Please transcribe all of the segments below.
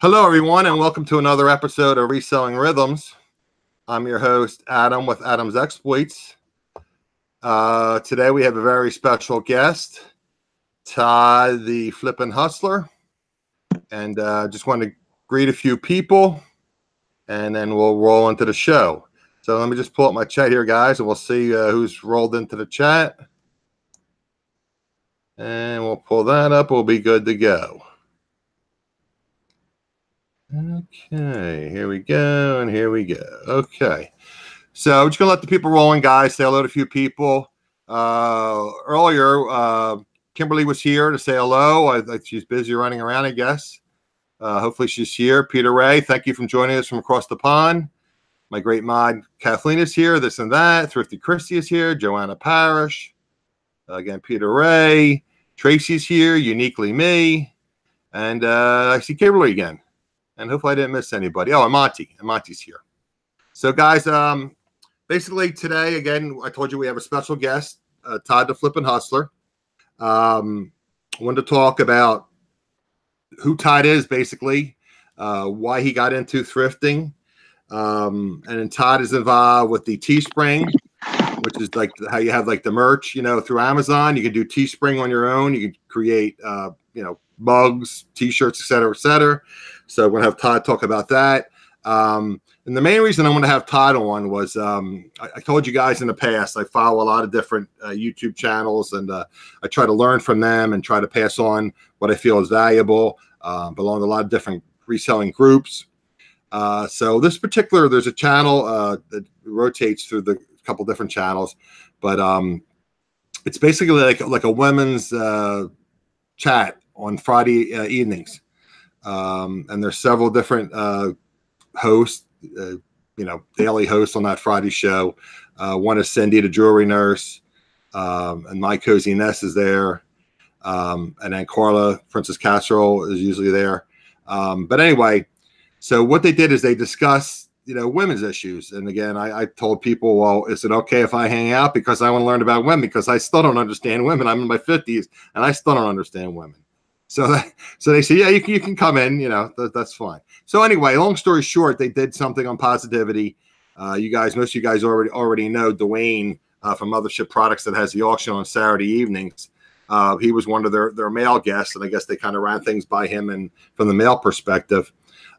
Hello, everyone, and welcome to another episode of Reselling Rhythms. I'm your host, Adam, with Adam's Exploits. Today, we have a very special guest, Todd The Flippin Hustler. And just want to greet a few people, and then we'll roll into the show. So let me just pull up my chat here, guys, and we'll see who's rolled into the chat. And we'll pull that up. We'll be good to go. Okay, here we go, and here we go. Okay, so we're just gonna let the people roll in, guys. Say hello to a few people. Earlier, Kimberly was here to say hello. She's busy running around, I guess. Hopefully she's here. Peter Ray, thank you for joining us from across the pond. My great mod, Kathleen, is here. This and that. Thrifty Christie is here. Joanna Parrish. Again, Peter Ray. Tracy's here. Uniquely Me. And I see Kimberly again. And hopefully I didn't miss anybody. Oh, and Monty. And Monty's here. So, guys, basically today, again, I told you we have a special guest, Todd The Flippin Hustler. Wanted to talk about who Todd is, basically, why he got into thrifting. And then Todd is involved with the Teespring, which is like how you have like the merch, through Amazon. You can do Teespring on your own. You can create, mugs, T-shirts, et cetera, et cetera. So we're going to have Todd talk about that. And the main reason I want to have Todd on was I told you guys in the past, I follow a lot of different YouTube channels, and I try to learn from them and try to pass on what I feel is valuable. Belong to a lot of different reselling groups. So this particular, there's a channel that rotates through the couple different channels, but it's basically like a women's chat on Friday evenings. And there's several different hosts, daily hosts on that Friday show. One is Cindy, the jewelry nurse, and My Cozy Nest is there. And then Carla, Princess Casserole, is usually there. But anyway, so what they did is they discussed, women's issues. And again, I told people, well, is it okay if I hang out? Because I want to learn about women, because I still don't understand women. I'm in my 50s and I still don't understand women. So they say, yeah, you can come in, that's fine. So anyway, long story short, they did something on positivity. Most of you guys already know Dwayne from Mothership Products that has the auction on Saturday evenings. He was one of their male guests, and I guess they kind of ran things by him and from the male perspective.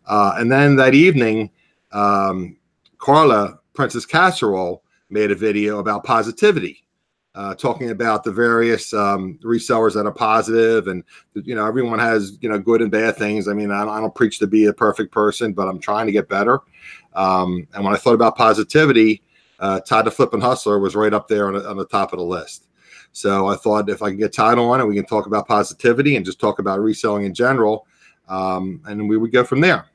And then that evening, Carla, Princess Casserole, made a video about positivity. Talking about the various resellers that are positive, and everyone has good and bad things. I mean, I don't preach to be a perfect person, but I'm trying to get better. And when I thought about positivity, Todd The Flippin Hustler was right up there on the top of the list. So I thought if I can get Todd on and we can talk about positivity and just talk about reselling in general, and we would go from there.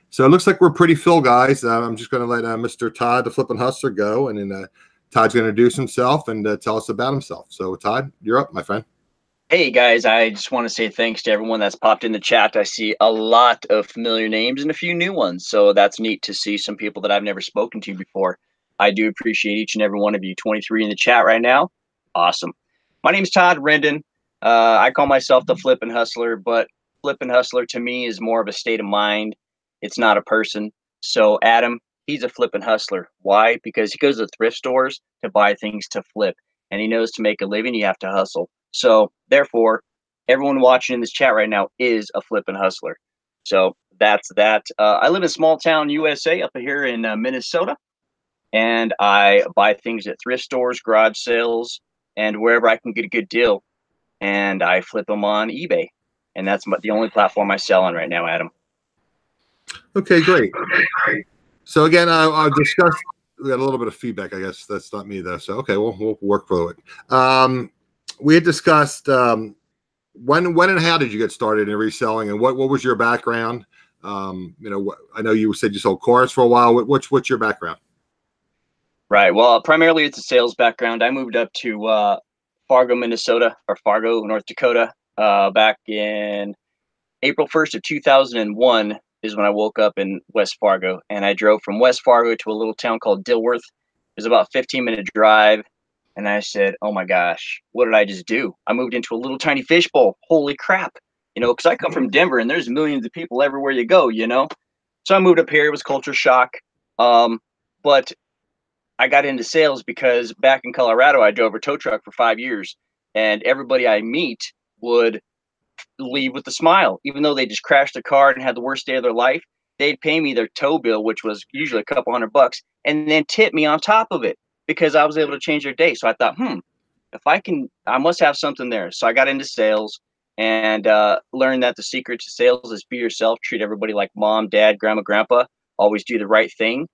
So it looks like we're pretty full, guys. I'm just going to let Mr. Todd The Flippin Hustler go, and then Todd's going to introduce himself and tell us about himself. So, Todd, you're up, my friend. Hey, guys. I just want to say thanks to everyone that's popped in the chat. I see a lot of familiar names and a few new ones. So that's neat to see some people that I've never spoken to before. I do appreciate each and every one of you. 23 in the chat right now. Awesome. My name is Todd Rendon. I call myself the Flippin Hustler, but Flippin Hustler to me is more of a state of mind. It's not a person. So, Adam, he's a flippin' hustler. Why? Because he goes to thrift stores to buy things to flip, and he knows to make a living, you have to hustle. So therefore, everyone watching in this chat right now is a flippin' hustler. So that's that. I live in small town USA up here in Minnesota, and I buy things at thrift stores, garage sales, and wherever I can get a good deal, and I flip them on eBay. And that's the only platform I sell on right now, Adam. Okay, great. So again, I've discussed. We got a little bit of feedback. I guess that's not me though. So okay, we'll work through it. We had discussed when and how did you get started in reselling, and what was your background? I know you said you sold cars for a while. What's your background? Right. Well, primarily it's a sales background. I moved up to Fargo, Minnesota, or Fargo, North Dakota, back in April 1st of 2001. Is when I woke up in West Fargo, and I drove from West Fargo to a little town called Dilworth. It was about a 15-minute drive, and I said, oh my gosh, what did I just do? I moved into a little tiny fishbowl. Holy crap. you know, because I come from Denver and there's millions of people everywhere you go, you know. So I moved up here. It was culture shock. But I got into sales because back in Colorado, I drove a tow truck for 5 years, and everybody I meet would leave with a smile, even though they just crashed a car and had the worst day of their life. They'd pay me their tow bill, which was usually a couple $100, and then tip me on top of it because I was able to change their day. So I thought, if I can, I must have something there. So I got into sales and learned that the secret to sales is be yourself, treat everybody like mom, dad, grandma, grandpa, always do the right thing,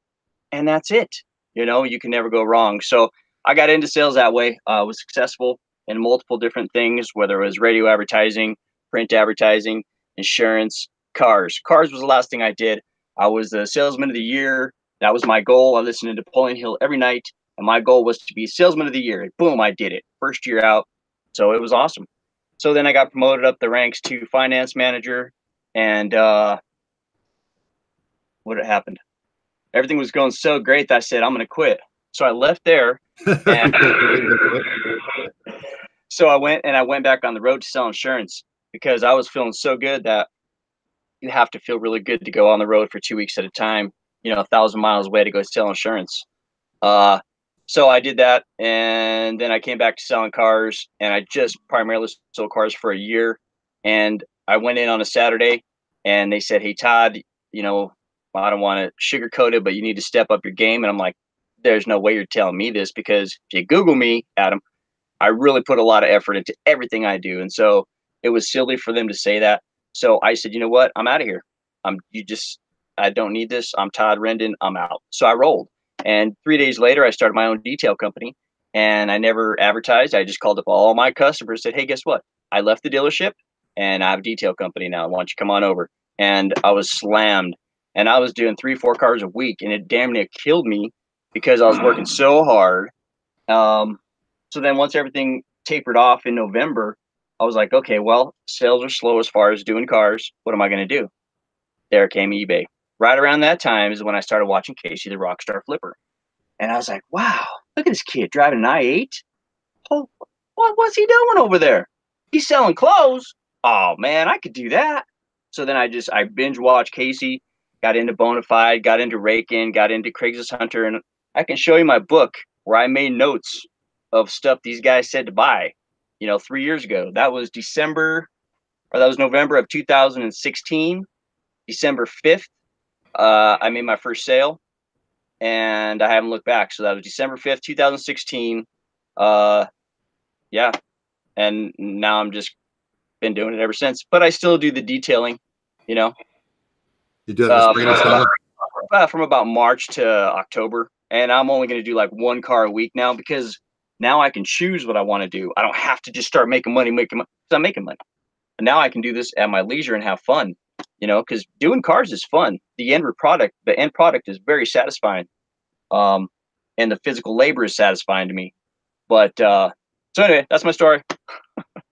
and that's it. You know, you can never go wrong. So I got into sales that way. Was successful in multiple different things, whether it was radio advertising, print advertising, insurance, cars. Cars was the last thing I did. I was the salesman of the year. That was my goal. I listened to Napoleon Hill every night, and my goal was to be salesman of the year. And boom, I did it. First year out. So it was awesome. So then I got promoted up the ranks to finance manager, and what had happened? Everything was going so great that I said, I'm going to quit. So I left there. And so I went back on the road to sell insurance because I was feeling so good that you have to feel really good to go on the road for 2 weeks at a time, you know, 1,000 miles away to go sell insurance. So I did that. And then I came back to selling cars, and I just primarily sold cars for a year. And I went in on a Saturday and they said, hey, Todd, you know, I don't want to sugarcoat it, but you need to step up your game. And I'm like, there's no way you're telling me this, because if you Google me, Adam, I really put a lot of effort into everything I do. And so it was silly for them to say that. So I said, you know what? I'm out of here. I don't need this. I'm Todd Rendon. I'm out. So I rolled. And 3 days later, I started my own detail company, and I never advertised. I just called up all my customers, said, hey, guess what? I left the dealership and I have a detail company now. Why don't you come on over? And I was slammed. And I was doing 3-4 cars a week, and it damn near killed me because I was working so hard. So then once everything tapered off in November, I was like, okay, well, sales are slow as far as doing cars. What am I going to do? There came eBay. Right around that time is when I started watching Casey, the Rockstar Flipper. And I was like, wow, look at this kid driving an I-8. Oh, what's he doing over there? He's selling clothes. Oh, man, I could do that. So then I binge watched Casey, got into Bonafide, got into Rake-In, got into Craigslist Hunter. And I can show you my book where I made notes of stuff these guys said to buy, you know, 3 years ago. That was November of 2016. December 5th, I made my first sale, and I haven't looked back. So that was December 5th, 2016. Yeah. And now I'm just been doing it ever since, but I still do the detailing, you know. You do that spring and summer? From about March to October. And I'm only going to do like 1 car a week now, because now I can choose what I want to do. I don't have to just start making money, because I'm making money. And now I can do this at my leisure and have fun, you know, because doing cars is fun. The end product is very satisfying. And the physical labor is satisfying to me. But so anyway, that's my story.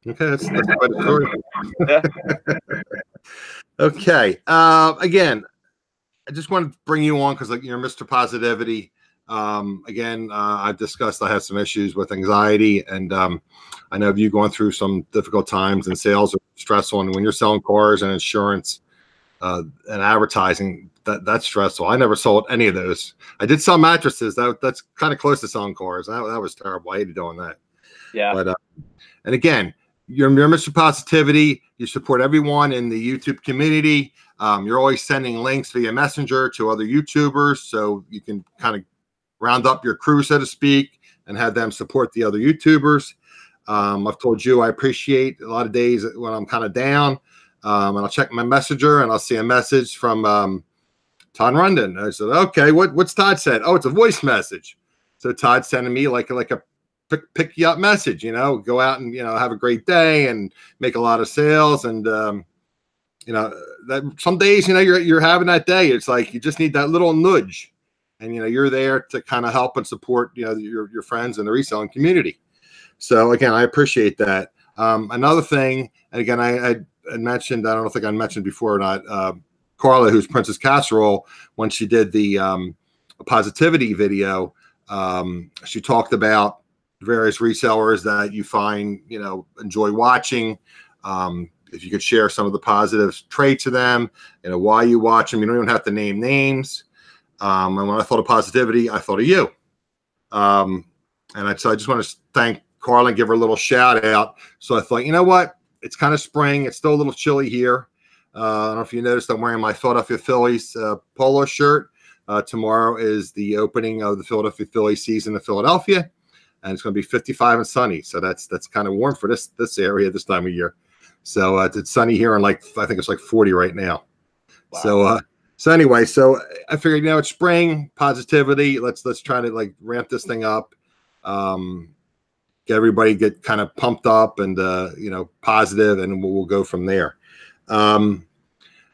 Okay, that's quite a story. Yeah. Okay. Again, I just want to bring you on because, like, you're Mr. Positivity. Again, I've discussed I have some issues with anxiety, and I know you going through some difficult times, and sales are stressful. And when you're selling cars and insurance and advertising, that's stressful. I never sold any of those. I did sell mattresses. That's kind of close to selling cars. That was terrible. I hated doing that. Yeah. But and again, you're Mr. Positivity. You support everyone in the YouTube community. You're always sending links via Messenger to other YouTubers, so you can kind of round up your crew, so to speak, and have them support the other YouTubers. I've told you I appreciate a lot of days when I'm kind of down, and I'll check my Messenger and I'll see a message from Todd Rendon. I said, okay, what's Todd said? Oh, it's a voice message. So Todd's sending me like a pick you up message, you know, go out and, you know, have a great day and make a lot of sales. And, you know, that some days, you know, you're having that day. It's like, you just need that little nudge, and, you know, you're there to kind of help and support, you know, your friends in the reselling community. So again, I appreciate that. Another thing, and again, I mentioned, I don't think I mentioned before or not, Carla, who's Princess Casserole, when she did the positivity video, she talked about various resellers that you find, you know, enjoy watching. if you could share some of the positive traits of them, why you watch them. You don't even have to name names. And when I thought of positivity, I thought of you. So I just want to thank Carla and give her a little shout out. So I thought, you know what? It's kind of spring. It's still a little chilly here. I don't know if you noticed, I'm wearing my Philadelphia Phillies polo shirt. Tomorrow is the opening of the Philadelphia Phillies season in Philadelphia, and it's going to be 55 and sunny. So that's kind of warm for this area this time of year. So it's sunny here, and I think it's like 40 right now. Wow. So anyway, so I figured, it's spring, positivity. Let's try to ramp this thing up, get everybody get kind of pumped up and positive, and we'll go from there.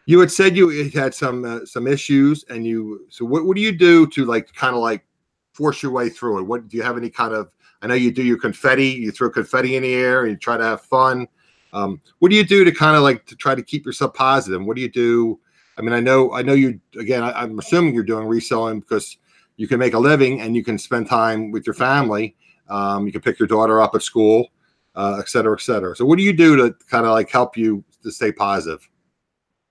You had said you had some issues, and so what do you do to kind of force your way through it? What do you have any kind of? I know you do your confetti. You throw confetti in the air and you try to have fun. What do you do to kind of to try to keep yourself positive? What do you do? I mean, I know you, again, I'm assuming you're doing reselling because you can make a living and you can spend time with your family. You can pick your daughter up at school, et cetera, et cetera. So what do you do to kind of help you to stay positive?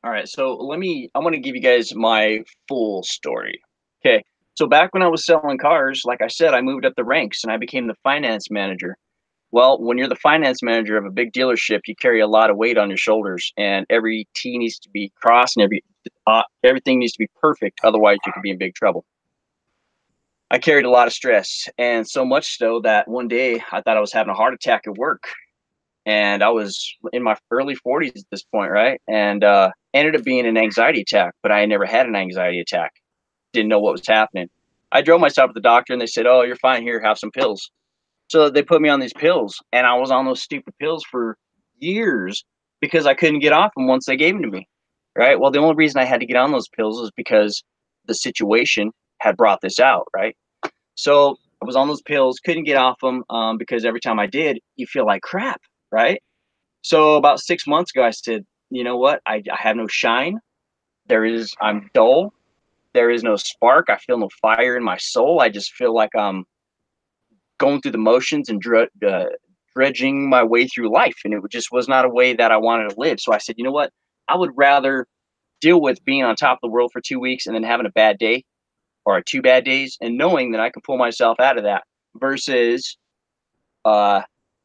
All right. So I want to give you guys my full story. Okay. So back when I was selling cars, like I said, I moved up the ranks and I became the finance manager. Well, when you're the finance manager of a big dealership, you carry a lot of weight on your shoulders, and every T needs to be crossed, and everything needs to be perfect. Otherwise, you could be in big trouble. I carried a lot of stress, and so much so that one day I thought I was having a heart attack at work, and I was in my early 40s at this point, right? And ended up being an anxiety attack, but I had never had an anxiety attack. Didn't know what was happening. I drove myself to the doctor, and they said, "Oh, you're fine. Here, have some pills." So they put me on these pills, and I was on those stupid pills for years because I couldn't get off them once they gave them to me, right? Well, the only reason I had to get on those pills is because the situation had brought this out, right? So I was on those pills, couldn't get off them because every time I did, you feel like crap, right? So about 6 months ago, I said, you know what? I have no shine. I'm dull. There is no spark. I feel no fire in my soul. I just feel like I'm going through the motions and dredging my way through life. And it just was not a way that I wanted to live. So I said, you know what? I would rather deal with being on top of the world for 2 weeks and then having a bad day or 2 bad days and knowing that I can pull myself out of that versus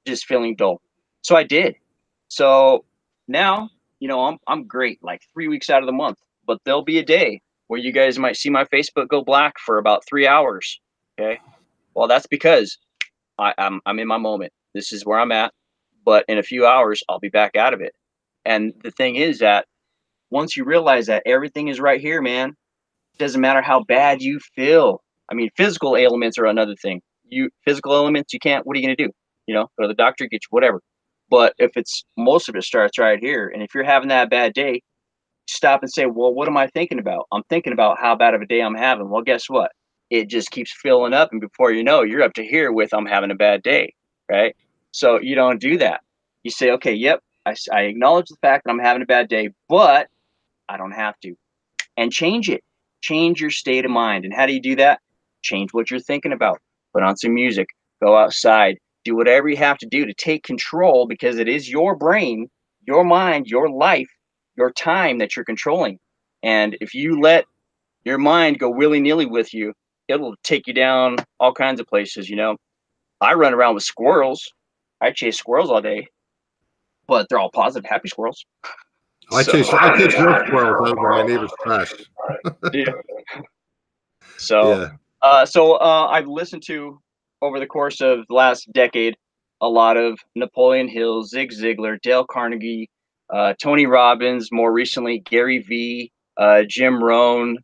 just feeling dull. So I did. So now, I'm great, like 3 weeks out of the month, but there'll be a day where you guys might see my Facebook go black for about 3 hours. Okay. Well, that's because I'm in my moment. This is where I'm at. But in a few hours, I'll be back out of it. And the thing is that once you realize that everything is right here, man, it doesn't matter how bad you feel. I mean, physical ailments are another thing. Physical ailments, you can't. What are you gonna do? Go to the doctor, get you whatever. But if most of it starts right here, and if you're having that bad day, stop and say, well, what am I thinking about? I'm thinking about how bad of a day I'm having. Well, guess what? It just keeps filling up. And before you know, you're up to here with, I'm having a bad day. Right. So you don't do that. You say, okay, yep, I acknowledge the fact that I'm having a bad day, but I don't have to. And change it. Change your state of mind. And how do you do that? Change what you're thinking about. Put on some music. Go outside. Do whatever you have to do to take control, because it is your brain, your mind, your life, your time that you're controlling. And if you let your mind go willy-nilly with you, it'll take you down all kinds of places. I run around with squirrels. I chase squirrels all day, but they're all positive, happy squirrels. I chase your squirrels out of my neighbor's trash. Yeah. So, yeah. I've listened to, over the course of the last decade, a lot of Napoleon Hill, Zig Ziglar, Dale Carnegie, Tony Robbins, more recently Gary Vee, Jim Rohn.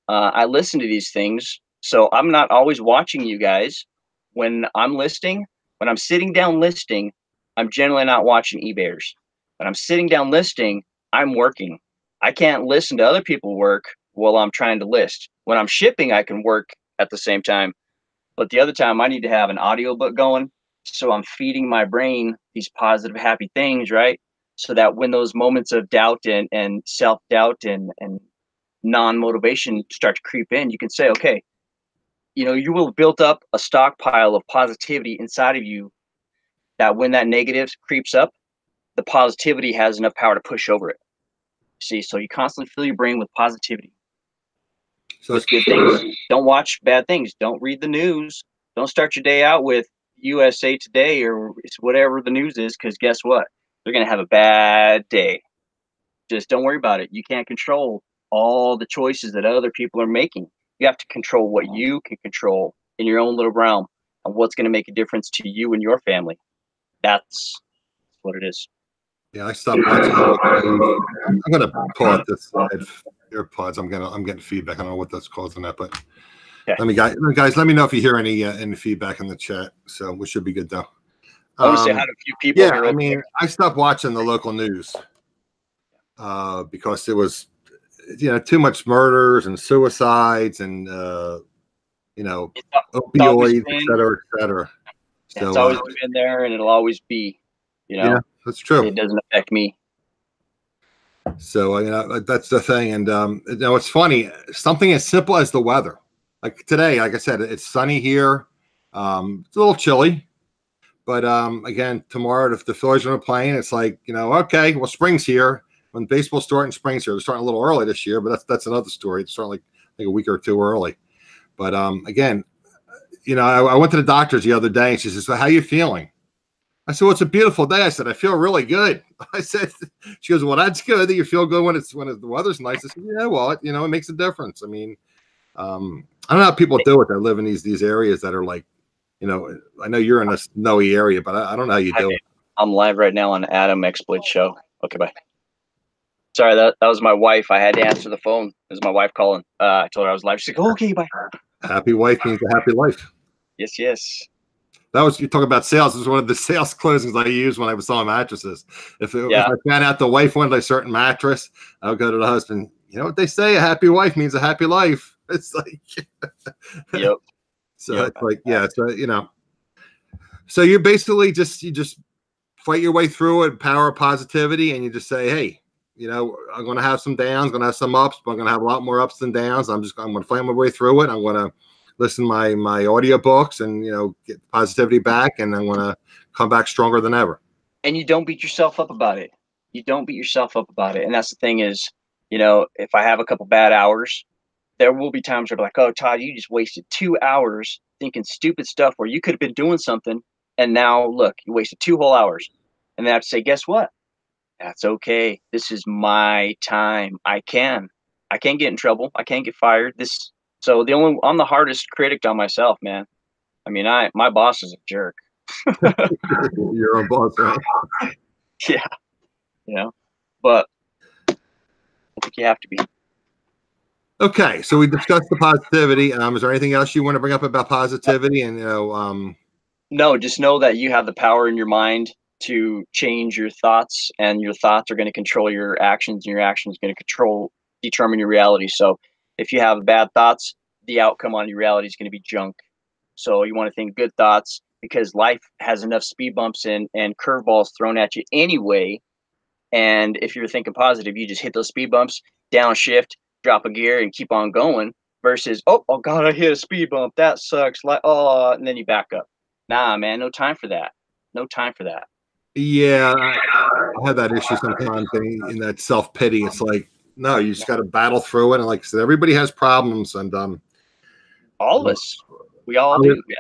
I listen to these things, so I'm not always watching you guys. When I'm sitting down listing, I'm generally not watching eBayers. When I'm sitting down listing, I'm working. I can't listen to other people work while I'm trying to list. When I'm shipping, I can work at the same time. But the other time, I need to have an audiobook going. So I'm feeding my brain these positive, happy things, right? So that when those moments of doubt and self-doubt and non-motivation start to creep in, you can say, okay, you will have built up a stockpile of positivity inside of you that when that negative creeps up, the positivity has enough power to push over it. See, so you constantly fill your brain with positivity, So with good things. Don't watch bad things. Don't read the news. Don't start your day out with USA Today or whatever the news is, because guess what? They're going to have a bad day. Just don't worry about it. You can't control all the choices that other people are making. You have to control what you can control in your own little realm and what's going to make a difference to you and your family. That's what it is. yeah, I stopped watching. I'm gonna pull out this AirPods. I'm getting feedback. I don't know what that's causing that, but Okay. let me know if you hear any feedback in the chat. So we should be good though. I want to say hi to a few people. Yeah, here I mean, I stopped watching the local news because it was, too much murders and suicides and opioids, et cetera, et cetera. So it's always been there, and it'll always be. Yeah, that's true. It doesn't affect me. So that's the thing, and it's funny. Something as simple as the weather, like today, like I said, it's sunny here. It's a little chilly, but again, tomorrow if the Phillies are playing, it's like okay, well, spring's here. When baseball's starting, spring's here. They're starting a little early this year, but that's another story. It's starting like I think a week or two early. But again, I went to the doctor's the other day, and she says, "So how you feeling?" I said, "Well, it's a beautiful day." I said, "I feel really good." I said, she goes, "Well, that's good that you feel good when the weather's nice." I said, "Yeah, well, it makes a difference." I mean, I don't know how people do it that live in these areas that are like, I know you're in a snowy area, but I don't know how you do it. I'm live right now on Adam Exploit Show. Okay, bye. Sorry, that was my wife. I had to answer the phone. It was my wife calling. I told her I was live. She's like, "Oh, okay, bye." Happy wife means a happy life. Yes, yes. You talk about sales. This was one of the sales closings I used when I was selling mattresses. If I found out the wife wanted a certain mattress, I would go to the husband. You know what they say? A happy wife means a happy life. It's like, yep. So it's like, yeah. So so you basically just fight your way through it, power of positivity, and you just say, hey, I'm going to have some downs, going to have some ups, but I'm going to have a lot more ups than downs. I'm going to find my way through it. I'm going to listen to my audio books and get positivity back, and I'm going to come back stronger than ever. And you don't beat yourself up about it. And that's the thing is, if I have a couple bad hours, there will be times where I'm like, "Oh, Todd, you just wasted 2 hours thinking stupid stuff where you could have been doing something, and now look, you wasted 2 whole hours." And then I have to say, guess what? That's okay. This is my time. I can get in trouble. I can't get fired. So I'm the hardest critic on myself, man. I mean, my boss is a jerk. Your own boss, right? Yeah. But I think you have to be. Okay, so we discussed the positivity. Is there anything else you want to bring up about positivity? And no, just know that you have the power in your mind to change your thoughts, and your thoughts are going to control your actions, and your actions are going to determine your reality. So if you have bad thoughts, the outcome on your reality is going to be junk. So you want to think good thoughts, because life has enough speed bumps and curveballs thrown at you anyway. And if you're thinking positive, you just hit those speed bumps, downshift, drop a gear, and keep on going, versus, oh God, I hit a speed bump. That sucks. And then you back up. Nah, man, no time for that. Yeah, I have that issue sometimes in that self-pity. It's like, no, you just got to battle through it. And like I said, everybody has problems, and all of us, we all do. Yeah.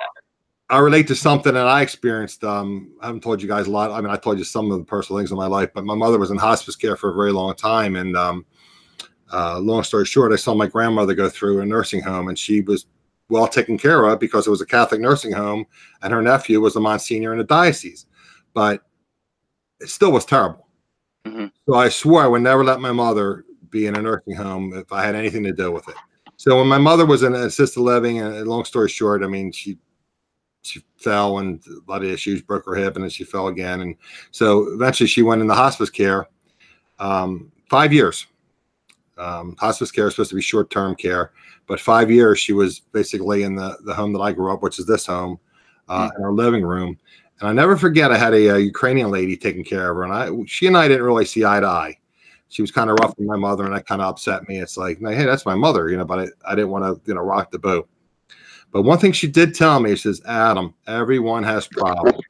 I relate to something that I experienced. I haven't told you guys a lot. I mean, I told you some of the personal things in my life, but my mother was in hospice care for a very long time. And long story short, I saw my grandmother go through a nursing home, and she was well taken care of because it was a Catholic nursing home, and her nephew was a Monsignor in the diocese. But it still was terrible. Mm-hmm. So I swore I would never let my mother be in a nursing home if I had anything to do with it. So when my mother was in assisted living, and long story short, I mean, she fell and a lot of issues, broke her hip, and then she fell again. And so eventually she went into hospice care, 5 years. Hospice care is supposed to be short-term care, but 5 years she was basically in the home that I grew up, which is this home, in our living room. And I never forget, I had a Ukrainian lady taking care of her, and she and I didn't really see eye to eye. She was kind of rough with my mother, and that kind of upset me. It's like, hey, that's my mother, but I didn't want to, rock the boat. But one thing she did tell me, she says, Adam, everyone has problems,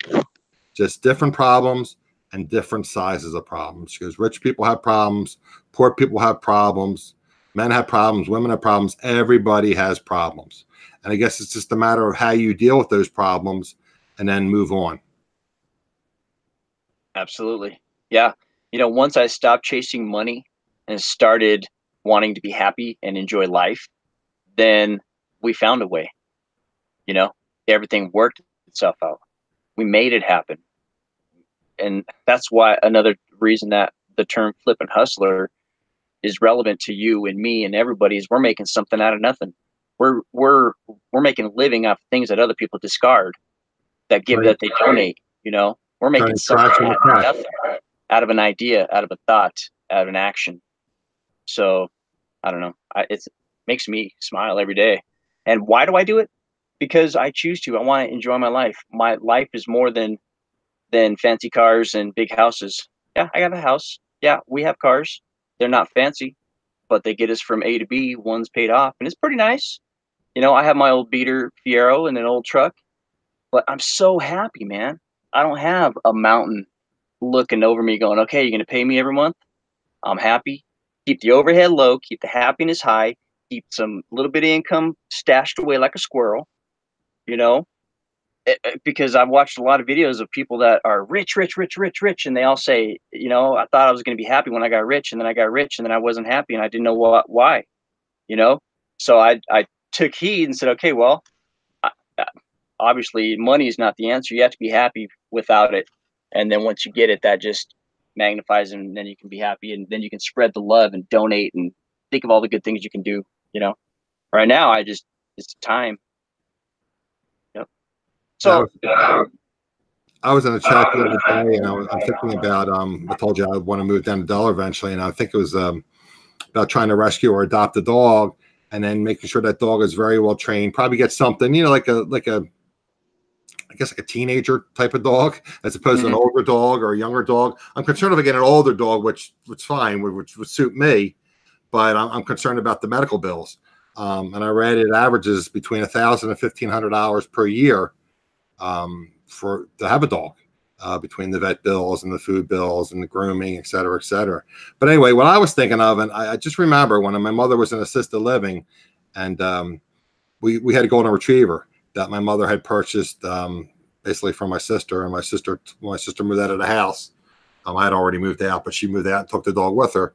just different problems. and different sizes of problems. She goes, rich people have problems, poor people have problems, men have problems, women have problems. Everybody has problems. And I guess it's just a matter of how you deal with those problems and then move on. Absolutely. Yeah. You know, once I stopped chasing money and started wanting to be happy and enjoy life, then we found a way. You know, everything worked itself out. We made it happen. And that's why another reason that the term flippin' hustler is relevant to you and me and everybody is we're making something out of nothing. We're making a living off things that other people discard, Right. that they donate, you know. We're making Turning something trash into out of cash. nothing, out of an idea, out of a thought, out of an action. So I don't know. It makes me smile every day. And why do I do it? Because I choose to. I want to enjoy my life. My life is more than fancy cars and big houses. Yeah, I got a house. Yeah, we have cars. They're not fancy, but they get us from A to B. One's paid off, and it's pretty nice. You know, I have my old beater Fiero and an old truck, but I'm so happy, man. I don't have a mountain looking over me going, okay, you're going to pay me every month. I'm happy. Keep the overhead low, keep the happiness high, keep some little bit of income stashed away like a squirrel, you know, because I've watched a lot of videos of people that are rich, rich, rich, rich, rich. And they all say, you know, I thought I was going to be happy when I got rich, and then I got rich, and then I wasn't happy and I didn't know why, you know? So I took heed and said, okay, well, I, obviously money is not the answer. You have to be happy without it. And then once you get it, that just magnifies, and then you can be happy, and then you can spread the love and donate and think of all the good things you can do, you know. Right now it's time. Yep. Yeah, So I was in a chat the other day, and I'm thinking about I told you I want to move down to Delaware eventually, and I think it was about trying to rescue or adopt a dog, and then making sure that dog is very well trained. Probably get something, you know, like a I guess like a teenager type of dog, as opposed to an older dog or a younger dog. I'm concerned if I get an older dog, which fine, which would suit me, but I'm concerned about the medical bills. And I read it averages between $1,000 and $1,500 per year for to have a dog, between the vet bills and the food bills and the grooming, et cetera, et cetera. But anyway, what I was thinking of, and I just remember when my mother was in assisted living, and we had a golden retriever that my mother had purchased, basically from my sister, and when my sister moved out of the house. I had already moved out, but she moved out and took the dog with her.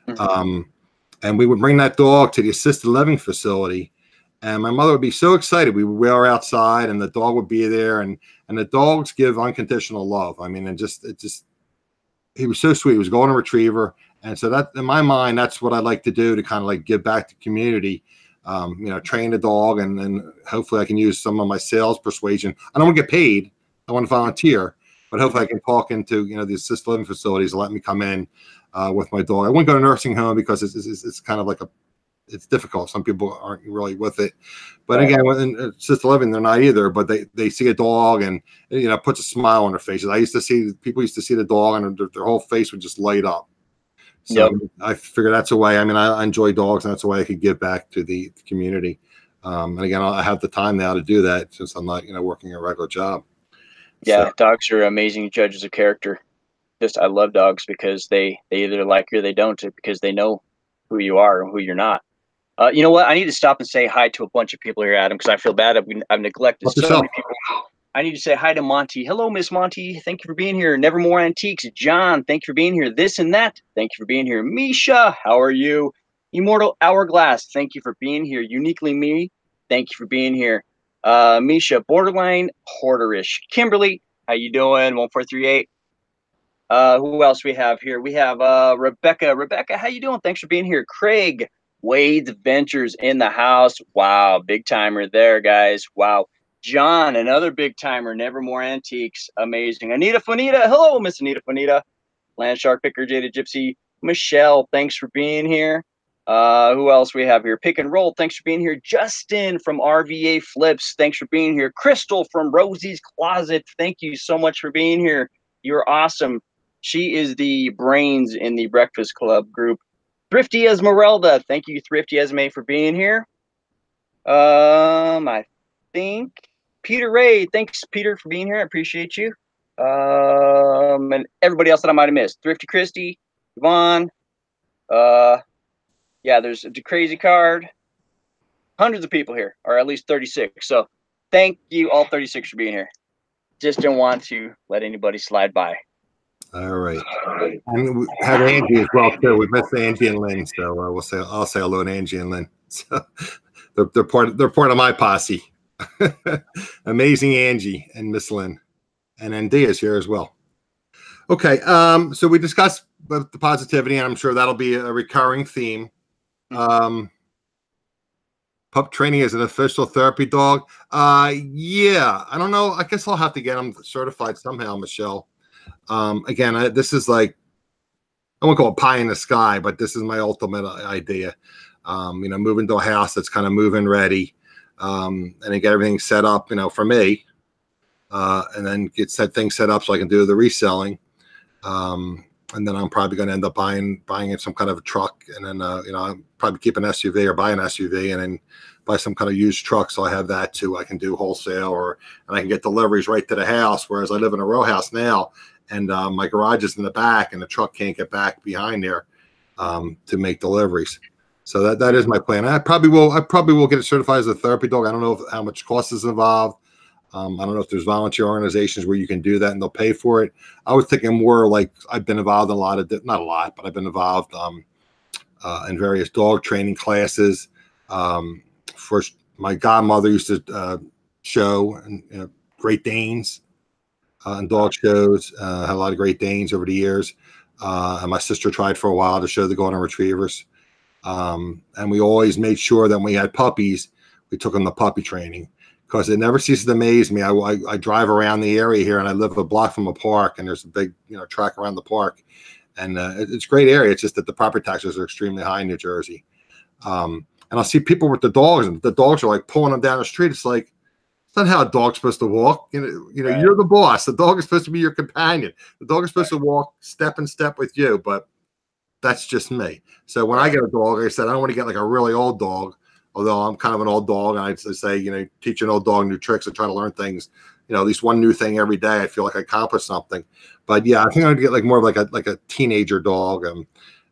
And we would bring that dog to the assisted living facility, and my mother would be so excited. We would wear outside, and the dog would be there, and the dogs give unconditional love. I mean, he was so sweet. He was a golden retriever, and so that, in my mind, that's what I'd like to do to kind of like give back to the community. You know, train the dog, and hopefully I can use some of my sales persuasion. I don't want to get paid. I want to volunteer, but hopefully I can talk into, you know, the assisted living facilities and let me come in with my dog. I wouldn't go to nursing home because it's kind of like it's difficult. Some people aren't really with it, but right. again, in assisted living, they're not either. But they see a dog, and you know, puts a smile on their faces. People used to see the dog, and their whole face would just light up. So Yep. I figure that's a way. I mean, I enjoy dogs, and that's a way I could give back to the community. And again, I have the time now to do that since I'm not, you know, working a regular job. So Yeah, dogs are amazing judges of character. Just I love dogs because they either like you or they don't, because they know who you are and who you're not. You know what? I need to stop and say hi to a bunch of people here, Adam, because I feel bad. I've neglected help so yourself. many people. I need to say hi to Monty. Hello, Miss Monty. Thank you for being here. Nevermore Antiques. John, thank you for being here. This and that. Thank you for being here. Misha, how are you? Immortal Hourglass, thank you for being here. Uniquely Me, thank you for being here. Misha, Borderline Hoarderish. Kimberly, how you doing? 1438. Who else we have here? We have Rebecca. Rebecca, how you doing? Thanks for being here. Craig, Wade's Ventures in the house. Wow, big timer there, guys. Wow. John, another big timer. Nevermore Antiques. Amazing. Anita Fonita. Hello, Miss Anita Fonita. Land Shark Picker, Jada Gypsy. Michelle, thanks for being here. Who else we have here? Pick and Roll, thanks for being here. Justin from RVA Flips, thanks for being here. Crystal from Rosie's Closet, thank you so much for being here. You're awesome. She is the brains in the Breakfast Club group. Thrifty Esmeralda, thank you, Thrifty Esme, for being here. I think Peter Ray, thanks, Peter, for being here. I appreciate you. And everybody else that I might have missed. Thrifty Christie, Yvonne. Yeah, there's a crazy card. Hundreds of people here, or at least 36. So thank you all 36 for being here. Just don't want to let anybody slide by. All right. And we had Angie as well too. We missed Angie and Lynn, so I'll say hello to Angie and Lynn. So they're part of my posse. Amazing Angie and Miss Lynn, and then Dia's here as well. Okay, so we discussed the positivity, and I'm sure that'll be a recurring theme. Pup training as an official therapy dog. Yeah, I don't know. I guess I'll have to get them certified somehow, Michelle. Again, this is like, I won't call it pie in the sky, but this is my ultimate idea. Moving to a house that's kind of move-in ready, and then get everything set up, for me, and then get things set up so I can do the reselling. And then I'm probably going to end up buying some kind of a truck, and then I'll probably keep an SUV or buy an SUV, and then buy some kind of used truck, so I have that too. I can do wholesale, and I can get deliveries right to the house. Whereas I live in a row house now, and my garage is in the back, and the truck can't get back behind there to make deliveries. So that is my plan. I probably will get it certified as a therapy dog. I don't know how much cost is involved. I don't know if there's volunteer organizations where you can do that and they'll pay for it. I was thinking more like I've been involved in not a lot, but I've been involved in various dog training classes. First, my godmother used to show Great Danes and dog shows. Had a lot of Great Danes over the years. And my sister tried for a while to show the Golden Retrievers. And we always made sure that when we had puppies, we took them to puppy training. Because it never ceases to amaze me. I drive around the area here, and I live a block from a park, and there's a big track around the park, and it's a great area. It's just that the property taxes are extremely high in New Jersey, and I'll see people with the dogs, and the dogs are like pulling them down the street. It's like, it's not how a dog's supposed to walk. Right. You're the boss. The dog is supposed to be your companion. The dog is supposed to walk step in step with you, but that's just me. So when I get a dog, like I said, I don't want to get like a really old dog. Although I'm kind of an old dog, and I'd say, teach an old dog new tricks and try to learn things, at least one new thing every day. I feel like I accomplished something. But yeah, I think I'd get like more of like a teenager dog, and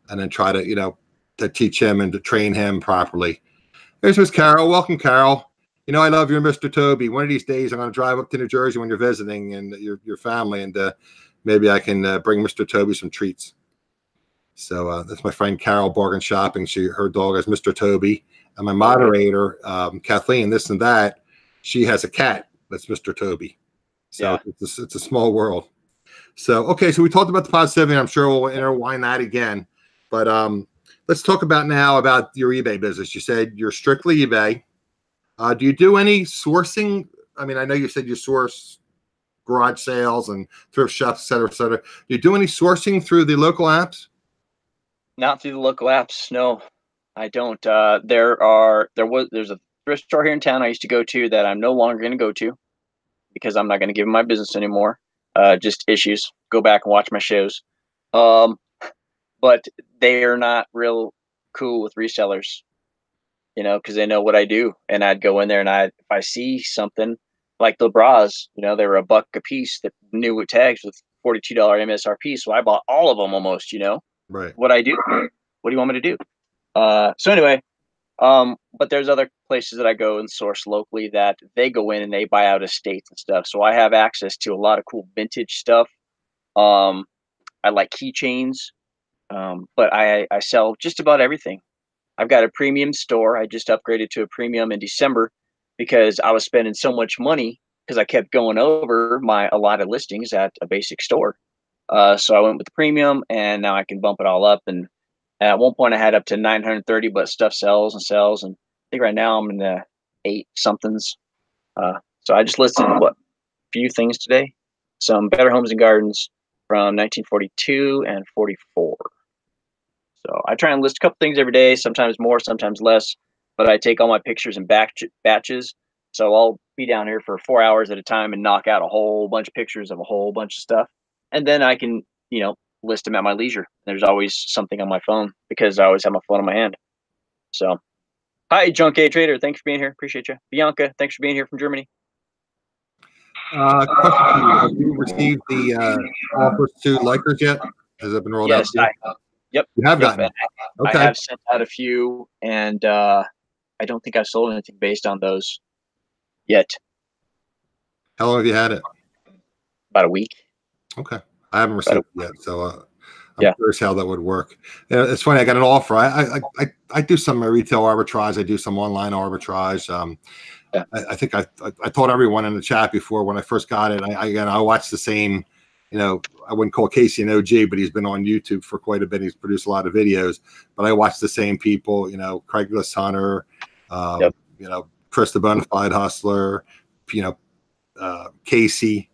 then try to, to teach him and to train him properly. Here's Miss Carol. Welcome, Carol. I love your Mr. Toby. One of these days, I'm going to drive up to New Jersey when you're visiting and your family, and maybe I can bring Mr. Toby some treats. So that's my friend Carol Bargain Shopping. Her dog is Mr. Toby. And my moderator, Kathleen, this and that, she has a cat that's Mr. Toby. So yeah. It's a small world. So, okay, so we talked about the positivity. I'm sure we'll intertwine that again. But let's talk about your eBay business. You said you're strictly eBay. Do you do any sourcing? I mean, I know you said you source garage sales and thrift shops, et cetera, et cetera. Do you do any sourcing through the local apps? Not through the local apps, no. I don't. There's a thrift store here in town I used to go to that I'm no longer going to go to because I'm not going to give them my business anymore. Just issues. Go back and watch my shows. But they are not real cool with resellers, because they know what I do. And I'd go in there, and if I see something like the bras, they were $1 a piece that new with tags with $42 MSRP. So I bought all of them almost, Right. What I do. What do you want me to do? So anyway, but there's other places that I go and source locally that they go in and they buy out estates and stuff. So I have access to a lot of cool vintage stuff. I like keychains, but I sell just about everything. I've got a premium store. I just upgraded to a premium in December because I was spending so much money because I kept going over my allotted listings at a basic store. So I went with the premium, and now I can bump it all up. And at one point I had up to 930, but stuff sells and sells. And I think right now I'm in the 8 somethings. So I just listed a few things today. Some Better Homes and Gardens from 1942 and 44. So I try and list a couple things every day, sometimes more, sometimes less. But I take all my pictures in batches. So I'll be down here for 4 hours at a time and knock out a whole bunch of pictures of a whole bunch of stuff. And then I can, list them at my leisure. There's always something on my phone because I always have my phone in my hand. So, hi, Junk A Trader. Thanks for being here. Appreciate you. Bianca, thanks for being here from Germany. Question for you: have you received the offers to Likers yet? Has it been rolled out Yes, to you? yep, You have yep. gotten it. I Okay. have sent out a few, and I don't think I've sold anything based on those yet. How long have you had it? About a week. Okay. I haven't received it yet, so I'm Yeah. curious how that would work. It's funny. I got an offer. I do some retail arbitrage. I do some online arbitrage. Yeah. I think I told everyone in the chat before when I first got it. I watched the same. You know, I wouldn't call Casey an OG, but he's been on YouTube for quite a bit. He's produced a lot of videos. But I watch the same people. You know, Craigslist Hunter. Yep. You know, Chris the Bonafide Hustler. You know, Casey.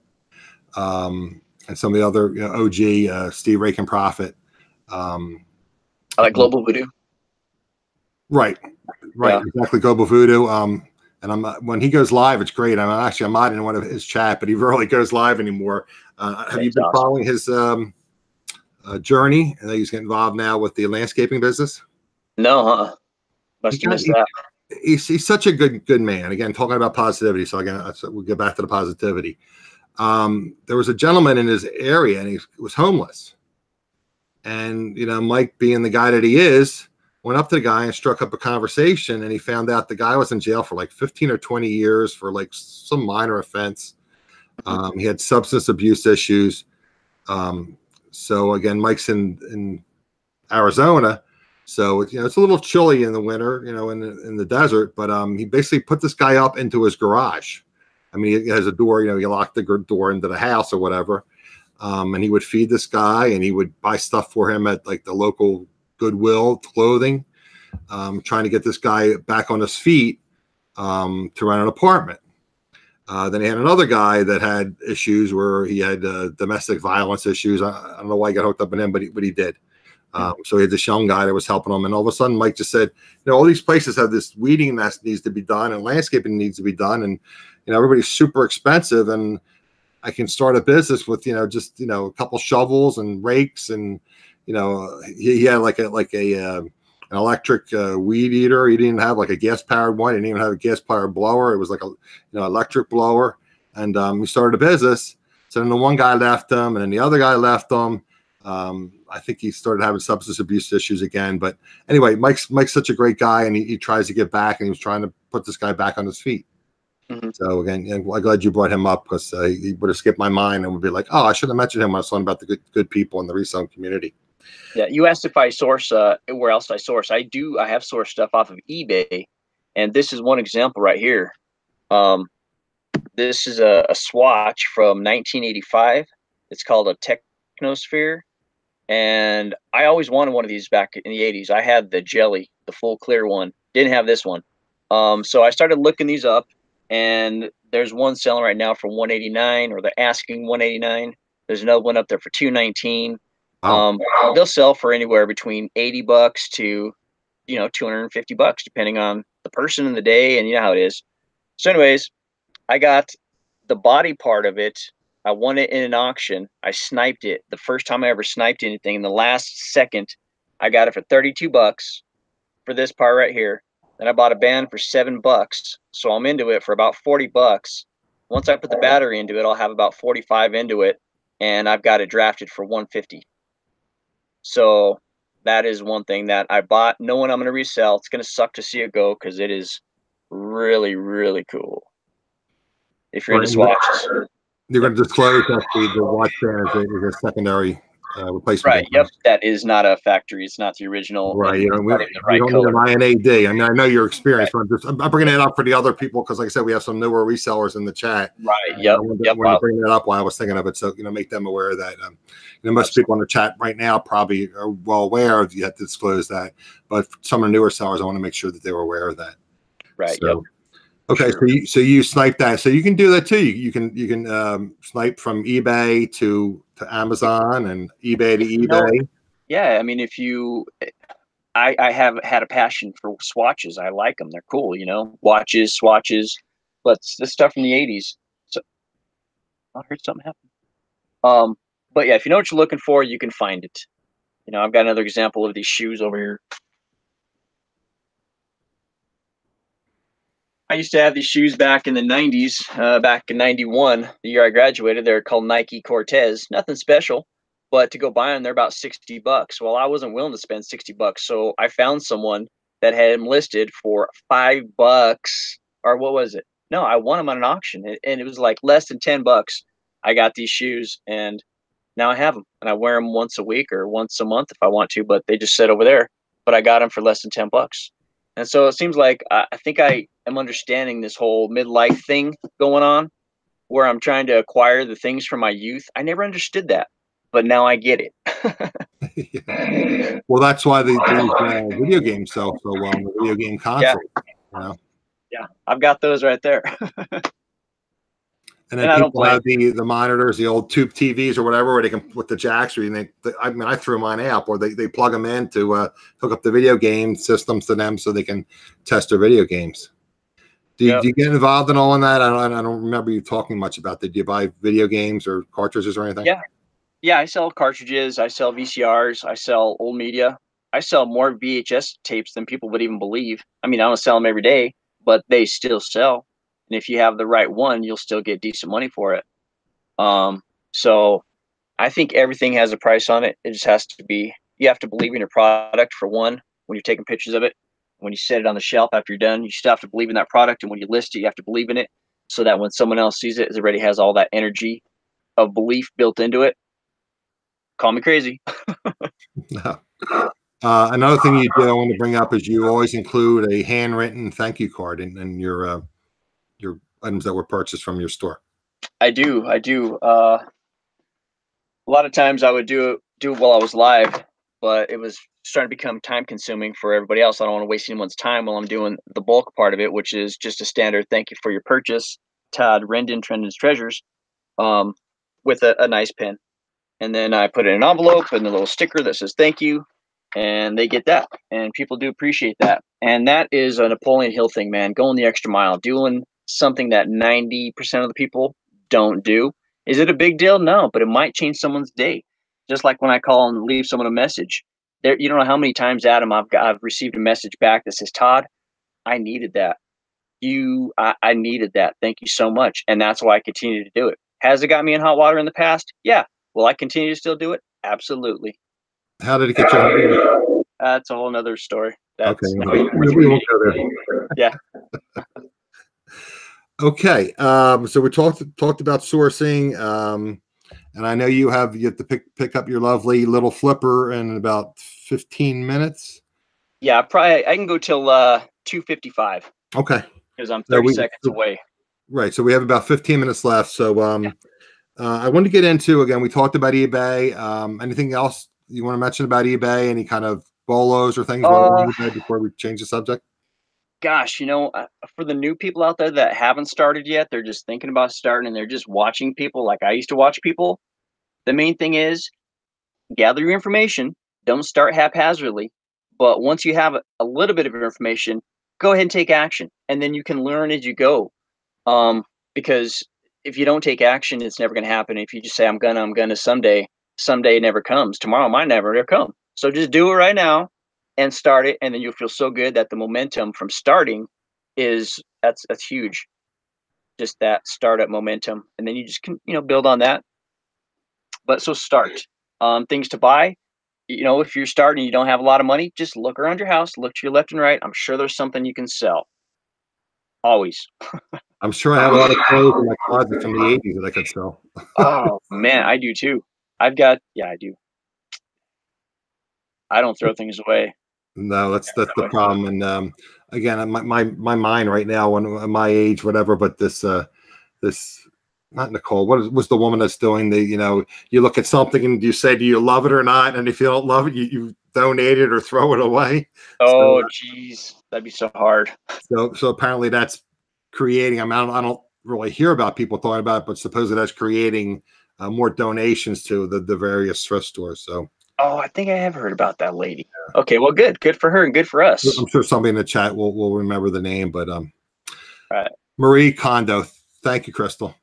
And some of the other OG Steve Rake and Profit. I like Global Voodoo. Right, Yeah. exactly. Global Voodoo. And I'm when he goes live, it's great. I'm not in one of his chat, but he rarely goes live anymore. Have you been following his journey? And he's getting involved now with the landscaping business. No, huh? Must have missed that. He's such a good man. Again, talking about positivity. So again, we'll get back to the positivity. There was a gentleman in his area, and he was homeless. And you know, Mike, being the guy that he is, went up to the guy and struck up a conversation, and he found out the guy was in jail for like 15 or 20 years for like some minor offense. He had substance abuse issues. So again, Mike's in Arizona, so you know it's a little chilly in the winter, you know, in the desert. But he basically put this guy up into his garage. I mean, he has a door, you know, you lock the door into the house or whatever. And he would feed this guy, and he would buy stuff for him at like the local Goodwill clothing, trying to get this guy back on his feet to rent an apartment. Then he had another guy that had issues where he had domestic violence issues. I don't know why he got hooked up in him, but he did. So he had this young guy that was helping him, and all of a sudden Mike just said, you know, all these places have this weeding that needs to be done and landscaping needs to be done, and you know everybody's super expensive, and I can start a business with, you know, just, you know, a couple shovels and rakes, and you know he had like an electric weed eater. He didn't have like a gas powered one. He didn't even have a gas powered blower. It was like a, you know, electric blower. And we started a business. So then the one guy left him, and then the other guy left him. I think he started having substance abuse issues again. But anyway, Mike's such a great guy, and he tries to get back, and he was trying to put this guy back on his feet. So again, I'm glad you brought him up, because he would have skipped my mind and would be like, oh, I should have mentioned him when I was talking about the good people in the reselling community. Yeah, you asked if I source where else I source. I have sourced stuff off of eBay, and this is one example right here. This is a swatch from 1985. It's called a Technosphere, and I always wanted one of these back in the 80s. I had the jelly, the full clear one. Didn't have this one. So I started looking these up, and there's one selling right now for $189, or they're asking $189. There's another one up there for $219. Wow. They'll sell for anywhere between $80 to, you know, $250, depending on the person and the day, and you know how it is. So anyways, I got the body part of it. I won it in an auction. I sniped it. The first time I ever sniped anything. In the last second, I got it for $32 for this part right here. Then I bought a band for $7. So I'm into it for about $40. Once I put the battery into it, I'll have about 45 into it, and I've got it drafted for $150. So that is one thing that I bought, knowing I'm going to resell. It's going to suck to see it go, because it is really, really cool. If you're into swatches, you're going to disclose that the watch band is a secondary replacement. Right. Yep. That is not a factory. It's not the original. Right. You know, we right don't color. need an INAD. I mean, I know your experience, but I'm bringing it up for the other people, because, like I said, we have some newer resellers in the chat. Right. Yep. I wanted to bring that up while I was thinking of it, so you know, make them aware of that. You know, most people in the chat right now probably are well aware of you have to disclose that, but some of the newer sellers, I want to make sure that they were aware of that. Right. So, yep. Okay, sure. So you snipe that. So you can do that too. You can snipe from eBay to Amazon and eBay to eBay. Yeah, I mean, I have had a passion for swatches. I like them. They're cool, you know, watches, swatches, but this stuff from the 80s. So I heard something happen. But yeah, if you know what you're looking for, you can find it. You know, I've got another example of these shoes over here. I used to have these shoes back in the 90s, back in 91, the year I graduated. They're called Nike Cortez. Nothing special, but to go buy them, they're about 60 bucks. Well, I wasn't willing to spend 60 bucks. So I found someone that had them listed for $5, or what was it? No, I won them on an auction, and it was like less than 10 bucks. I got these shoes, and now I have them, and I wear them once a week or once a month if I want to, but they just sit over there. But I got them for less than 10 bucks. And so it seems like I think I am understanding this whole midlife thing going on where I'm trying to acquire the things from my youth. I never understood that, but now I get it. Yeah. Well, that's why these video games sell so well in the video game Yeah, console. You know? yeah, I've got those right there. And then And I don't people blame. have the monitors, the old tube TVs or whatever, where they can put the jacks. Or I mean, I threw mine out, or they plug them in to hook up the video game systems to them so they can test their video games. Do Yep. you get involved in all in that? I don't remember you talking much about that. Do you buy video games or cartridges or anything? Yeah. Yeah, I sell cartridges, I sell VCRs, I sell old media. I sell more VHS tapes than people would even believe. I mean, I don't sell them every day, but they still sell. And if you have the right one, you'll still get decent money for it. So I think everything has a price on it. It just has to be, you have to believe in your product for one, when you're taking pictures of it. When you set it on the shelf after you're done, you still have to believe in that product. And when you list it, you have to believe in it so that when someone else sees it, it already has all that energy of belief built into it. Call me crazy. No. Another thing you do I want to bring up is you always include a handwritten thank you card in your items that were purchased from your store. I do. I do. A lot of times I would do it while I was live, but it was starting to become time consuming for everybody else. I don't want to waste anyone's time while I'm doing the bulk part of it, which is just a standard thank you for your purchase, Todd Rendon Trendon's Treasures, um, with a nice pen. And then I put it in an envelope and a little sticker that says thank you, and they get that. And people do appreciate that. And that is a Napoleon Hill thing, man. Going the extra mile, doing something that 90% of the people don't do. Is it a big deal? No, but it might change someone's day. Just like when I call and leave someone a message. There, you don't know how many times, Adam, I've received a message back that says, Todd, I needed that. I needed that. Thank you so much. And that's why I continue to do it. Has it got me in hot water in the past? Yeah. Will I continue to still do it? Absolutely. How did it get you? That's a whole nother story. Okay, That's we won't go there. yeah. Okay, so we talked about sourcing, and I know you have to pick up your lovely little flipper in about 15 minutes. Yeah, probably I can go till 2:55. Okay, because I'm 30 seconds away. Right, so we have about 15 minutes left. So I wanted to get into, again, we talked about eBay. Anything else you want to mention about eBay? Any kind of bolos or things on eBay before we change the subject? Gosh, for the new people out there that haven't started yet, they're just thinking about starting and they're just watching people like I used to watch people. The main thing is gather your information. Don't start haphazardly. But once you have a little bit of information, go ahead and take action. And then you can learn as you go. Because if you don't take action, it's never going to happen. If you just say, I'm gonna someday it never comes. Tomorrow might never come. So just do it right now and start it. And then you'll feel so good that the momentum from starting that's huge. Just that startup momentum. And then you just can, build on that. But so start. Things to buy. If you're starting, you don't have a lot of money, just look around your house, look to your left and right. I'm sure there's something you can sell. Always. I'm sure I have a lot of clothes in my closet from the 80s that I could sell. Oh man, I do too. I do. I don't throw things away. No, that's the problem. And again, my mind right now, when my age, whatever, but this not Nicole, what was the woman that's doing the, you look at something and you say, do you love it or not? And if you don't love it, you donate it or throw it away. Oh, geez, that'd be so hard. So apparently that's creating, I don't really hear about people talking about it, but supposedly that's creating more donations to the various thrift stores. So. Oh, I think I have heard about that lady. Okay, well, good for her and good for us. I'm sure somebody in the chat will remember the name, but right. Marie Kondo. Thank you, Crystal.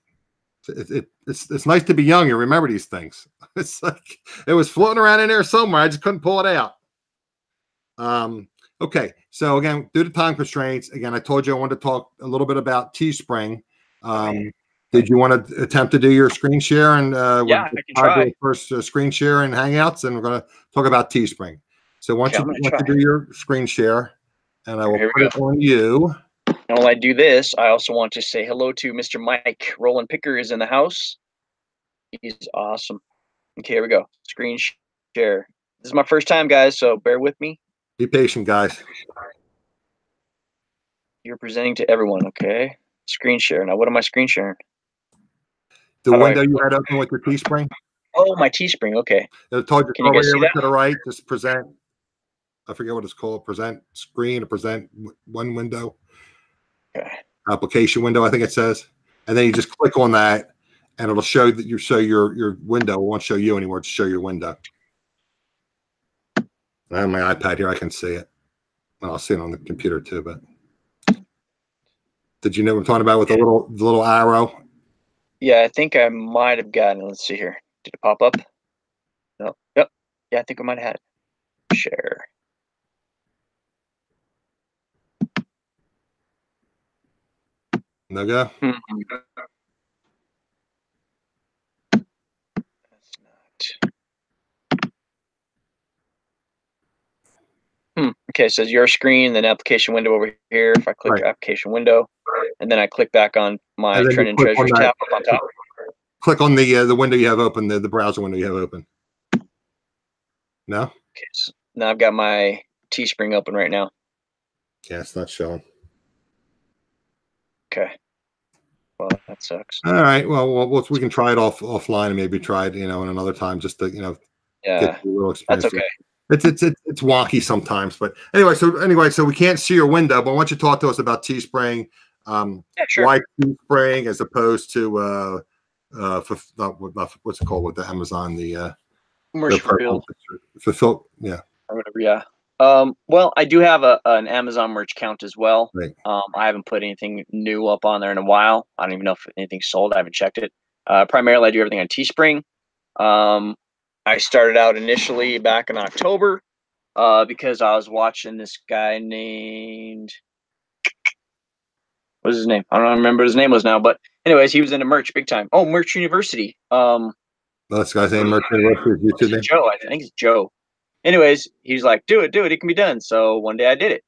It's nice to be young and remember these things. It's like it was floating around in there somewhere. I just couldn't pull it out. Okay, so again, due to time constraints, again, I told you I wanted to talk a little bit about Teespring. Did you want to attempt to do your screen share and Yeah, I can try. do a first screen share in Hangouts, and we're going to talk about Teespring. So Okay, I'm once gonna you do your screen share, and I will Here put we it go. on you. And while I do this, I also want to say hello to Mr. Mike. Roland Picker is in the house. He's awesome. Okay, here we go. Screen share. This is my first time, guys, so bear with me. Be patient, guys. You're presenting to everyone, okay? Screen share. Now, what am I screen sharing? The How do window you had open with your Teespring. Oh, my Teespring. Okay. It told you Can you guys see over that? to the right. Just present. I forget what it's called. Present screen or present one window. Okay. Application window, I think it says, and then you just click on that, and it'll show that you show your window. It won't show you anymore. To show your window. I have my iPad here. I can see it. Well, I'll see it on the computer too. But did you know what I'm talking about with the little arrow? Yeah, I think I might have gotten it. Let's see here. Did it pop up? No. Yep. Yeah, I think I might have had it. Share. No go. That's not. Okay, it says your screen, then application window over here. If I click application window, and then I click back on my Trend and Treasures tab up on top. Click on the window you have open, the browser window you have open. No? Okay, so now I've got my Teespring open right now. Yeah, it's not showing. Okay. Well, that sucks. All right. Well, we can try it offline and maybe try it, in another time, just to, get a little experience. That's okay. It's wonky sometimes, but anyway. So we can't see your window, but why don't you talk to us about Teespring? Yeah, sure. Why Teespring as opposed to what's it called with the Amazon, the Merch Fulfilled. Fulfilled, yeah. Or whatever, yeah. Well, I do have an Amazon merch account as well. Right. I haven't put anything new up on there in a while. I don't even know if anything's sold. I haven't checked it. Primarily, I do everything on Teespring. I started out initially back in October because I was watching this guy named, what's his name? I don't remember what his name was now, but anyways, he was into merch big time. Oh, Merch University. This guy's name, Merch University. YouTube name? Joe. I think it's Joe. Anyways, he's like, do it, it can be done. So one day I did it.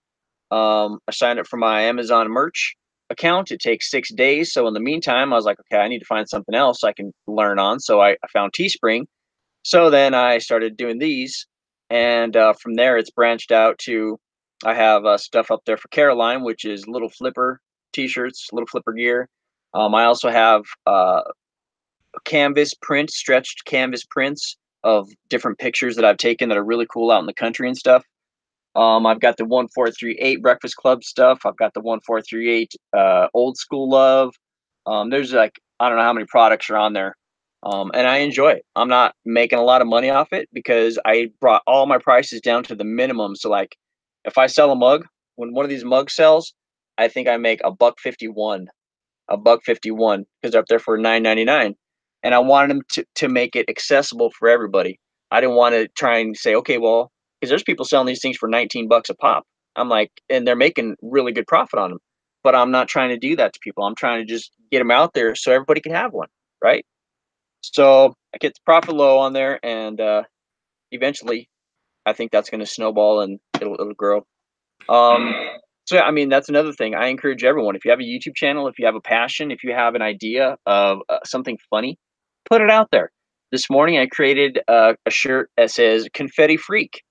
I signed up for my Amazon merch account. It takes 6 days. So in the meantime, I was like, okay, I need to find something else I can learn on. So I found Teespring. So then I started doing these. And from there, it's branched out to, I have stuff up there for Caroline, which is little flipper t-shirts, little flipper gear. I also have canvas prints, stretched canvas prints of different pictures that I've taken that are really cool out in the country and stuff. I've got the 1438 Breakfast Club stuff. I've got the 1438 Old School Love. There's like, I don't know how many products are on there. And I enjoy it. I'm not making a lot of money off it because I brought all my prices down to the minimum. So like if I sell a mug, when one of these mugs sells, I think I make $1.51, $1.51 because they're up there for $9.99. And I wanted them to make it accessible for everybody. I didn't want to try and say, okay, well, because there's people selling these things for $19 a pop. I'm like, and they're making really good profit on them. But I'm not trying to do that to people. I'm trying to just get them out there so everybody can have one, right? So I get the profit low on there, and eventually, I think that's going to snowball and it'll grow. So yeah, I mean, that's another thing. I encourage everyone. If you have a YouTube channel, if you have a passion, if you have an idea of something funny, put it out there. This morning, I created a shirt that says "Confetti Freak."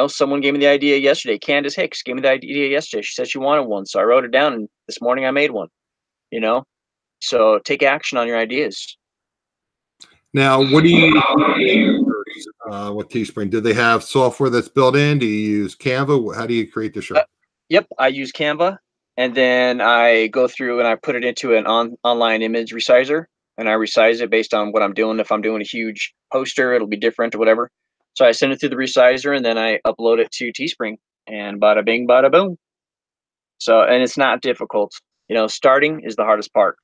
Someone gave me the idea yesterday. Candace Hicks gave me the idea yesterday. She said she wanted one, so I wrote it down, and this morning I made one. So take action on your ideas. Now, what do you use with Teespring? Do they have software that's built in? Do you use Canva? How do you create the shirt? Yep, I use Canva, and then I go through and I put it into an online image resizer, and I resize it based on what I'm doing. If I'm doing a huge poster, it'll be different or whatever. So I send it through the resizer, and then I upload it to Teespring, and bada bing, bada boom. So, and it's not difficult. Starting is the hardest part.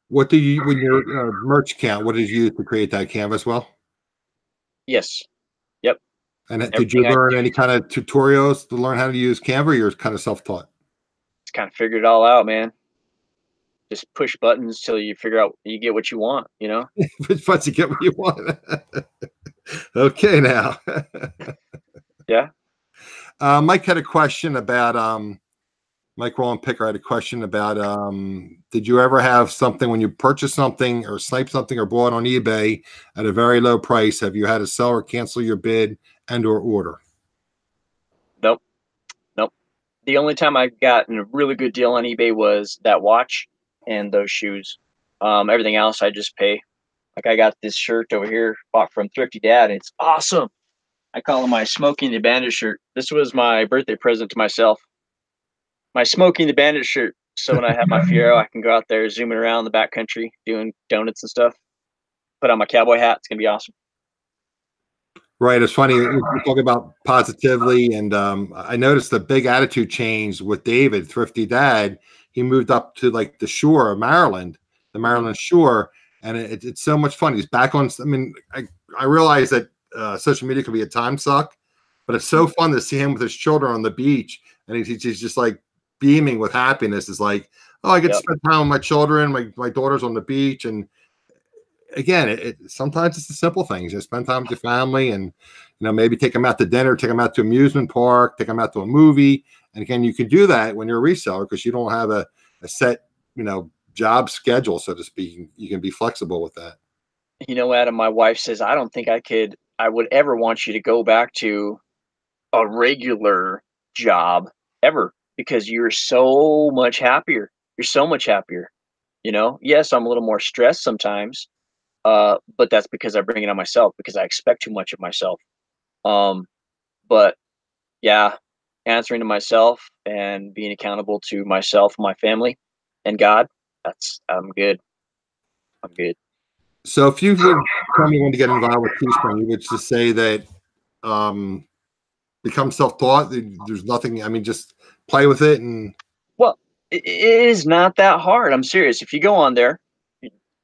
What do you, when your merch account, what did you use to create that canvas? Well, Yes. Yep. And did you Everything I learn do, any kind of tutorials to learn how to use Canva, or you're kind of self-taught? just kind of figured it all out, man. Just push buttons till you figure out you get what you want, you know? Which parts you get what you want? Okay, now. Yeah. Mike had a question about Mike Roland Picker had a question about did you ever have something when you purchased something or sniped something or bought on eBay at a very low price? Have you had a seller cancel your bid and or order? Nope. Nope. The only time I got a really good deal on eBay was that watch and those shoes. Everything else I just pay. Like I got this shirt over here bought from Thrifty Dad. It's awesome. I call it my Smoking the Bandit shirt. This was my birthday present to myself. My Smoking the Bandit shirt. So when I have my Fiero, I can go out there zooming around the backcountry doing donuts and stuff. Put on my cowboy hat. It's gonna be awesome. Right. It's funny. We talk about positively, and I noticed a big attitude change with David, Thrifty Dad. He moved up to like the shore of Maryland, the Maryland shore, and it's so much fun. He's back on. I mean, I realize that social media can be a time suck, but it's so fun to see him with his children on the beach, and he's just like beaming with happiness. It's like, oh, I get to Yep. spend time with my children. My daughter's on the beach, and again, sometimes it's the simple things. You spend time with your family, and maybe take them out to dinner, take them out to amusement park, take them out to a movie. And again, you can do that when you're a reseller because you don't have a set job schedule, so to speak. You can be flexible with that. You know, Adam, my wife says I don't think I would ever want you to go back to a regular job ever because you're so much happier. You're so much happier. You know, yes, I'm a little more stressed sometimes, but that's because I bring it on myself because I expect too much of myself. Um, but yeah, answering to myself and being accountable to myself, my family, and God, I'm good. I'm good. So if you would tell me when to get involved with Teespring, you would just say that um, become self-taught. There's nothing. I mean, just play with it and Well, it is not that hard. I'm serious. If you go on there,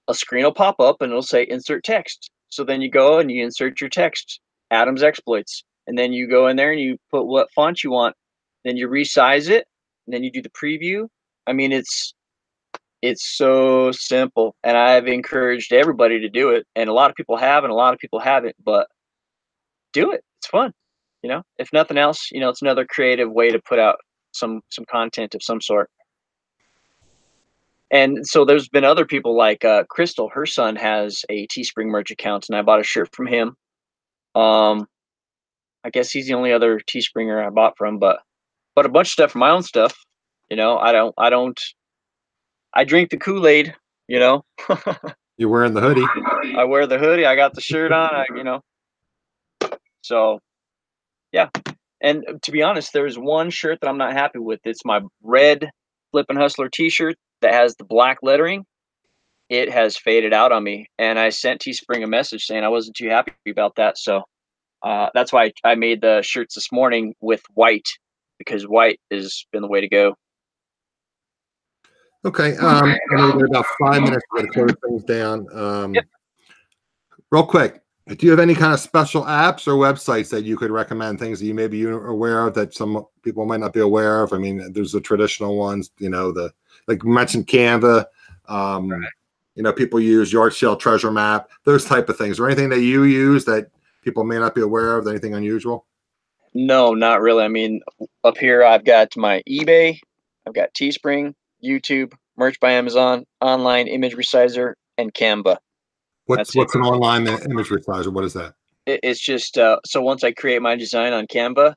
a screen will pop up and it'll say insert text. So then you go and you insert your text, Adam's exploits, and then you go in there and you put what font you want. Then you resize it, and then you do the preview. I mean, it's so simple, and I've encouraged everybody to do it, and a lot of people have, and a lot of people haven't. But do it; it's fun. You know, if nothing else, it's another creative way to put out some content of some sort. And so there's been other people like Crystal. Her son has a Teespring merch account, and I bought a shirt from him. Um, I guess he's the only other Teespringer I bought from, but a bunch of stuff from my own stuff. I drink the Kool-Aid. You know, you're wearing the hoodie. I wear the hoodie. I got the shirt on. So yeah. And to be honest, there's one shirt that I'm not happy with. It's my red Flippin' Hustler T-shirt that has the black lettering. It has faded out on me, and I sent Teespring a message saying I wasn't too happy about that. So that's why I made the shirts this morning with white because white has been the way to go. Okay. I know we got about 5 minutes to close things down. Yep. Real quick, do you have any kind of special apps or websites that you could recommend, things that you're aware of that some people might not be aware of? I mean, there's the traditional ones, like you mentioned Canva. People use Yard Sale Treasure Map, those type of things. Or anything that you use that people may not be aware of, anything unusual? No, not really. I mean, up here I've got my eBay, I've got Teespring, YouTube, Merch by Amazon, online image resizer, and Canva. That's it. What's an online image resizer? What is that? It's just so once I create my design on Canva,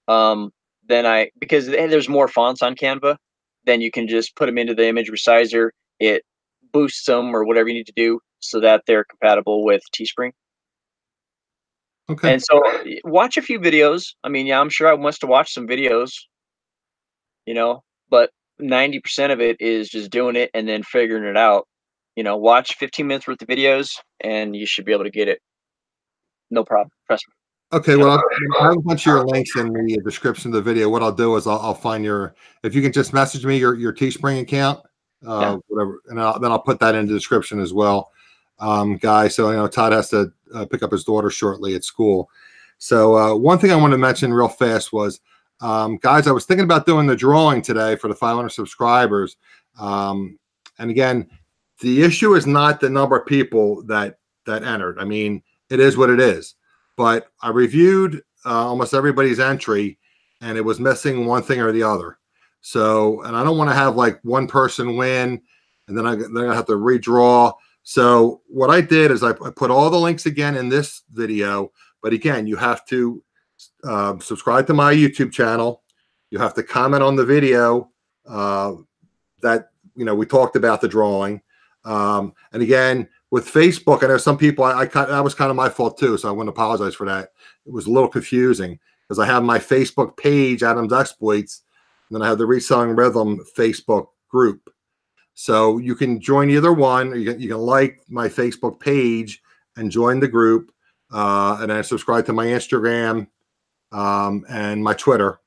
um, then because there's more fonts on Canva, then you can just put them into the image resizer. It boosts them or whatever you need to do so that they're compatible with Teespring. Okay. And so watch a few videos. I mean, yeah, I'm sure I must have watched some videos, but 90% of it is just doing it and then figuring it out. Watch 15 minutes worth of videos and you should be able to get it. No problem. Trust me. Okay, well, I have a bunch of your links in the description of the video. What I'll do is I'll find if you can just message me your Teespring account, whatever, and then I'll put that in the description as well, guys. So Todd has to pick up his daughter shortly at school. So one thing I want to mention real fast was, guys, I was thinking about doing the drawing today for the 500 subscribers. And again, the issue is not the number of people that entered. I mean, it is what it is. But I reviewed almost everybody's entry, and it was missing one thing or the other. So, and I don't want to have like one person win, and then they're gonna have to redraw. So what I did is I put all the links again in this video. But again, you have to subscribe to my YouTube channel. You have to comment on the video that we talked about the drawing. And again, with Facebook, I know some people, that was kind of my fault too, so I want to apologize for that. It was a little confusing because I have my Facebook page, Adam's Exploits, and then I have the Reselling Rhythm Facebook group. So you can join either one. You can like my Facebook page and join the group, and then subscribe to my Instagram and my Twitter.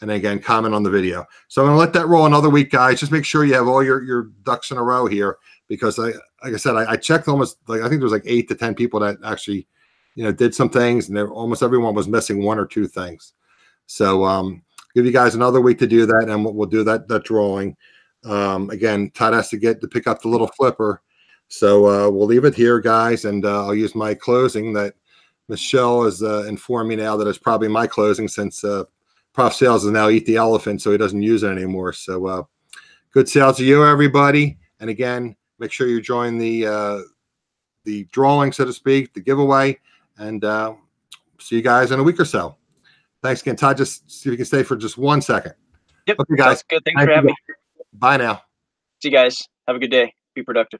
And again, comment on the video. So I'm going to let that roll another week, guys. Just make sure you have all your ducks in a row here, because like I said, I checked almost, like, I think there was like 8 to 10 people that actually, did some things, and almost everyone was missing 1 or 2 things. So give you guys another week to do that, and we'll do that drawing. Again, Todd has to pick up the little flipper. So we'll leave it here, guys, and I'll use my closing that Michelle has informed me now that it's probably my closing, since Prof Sales is now eat the elephant, so he doesn't use it anymore. So good sales to you, everybody. And again, make sure you join the drawing, so to speak, the giveaway, and see you guys in a week or so. Thanks again, Todd. Just see if you can stay for just 1 second. Yep. Okay, guys. Sounds good. Thanks for having me. Bye now. See you guys. Have a good day. Be productive.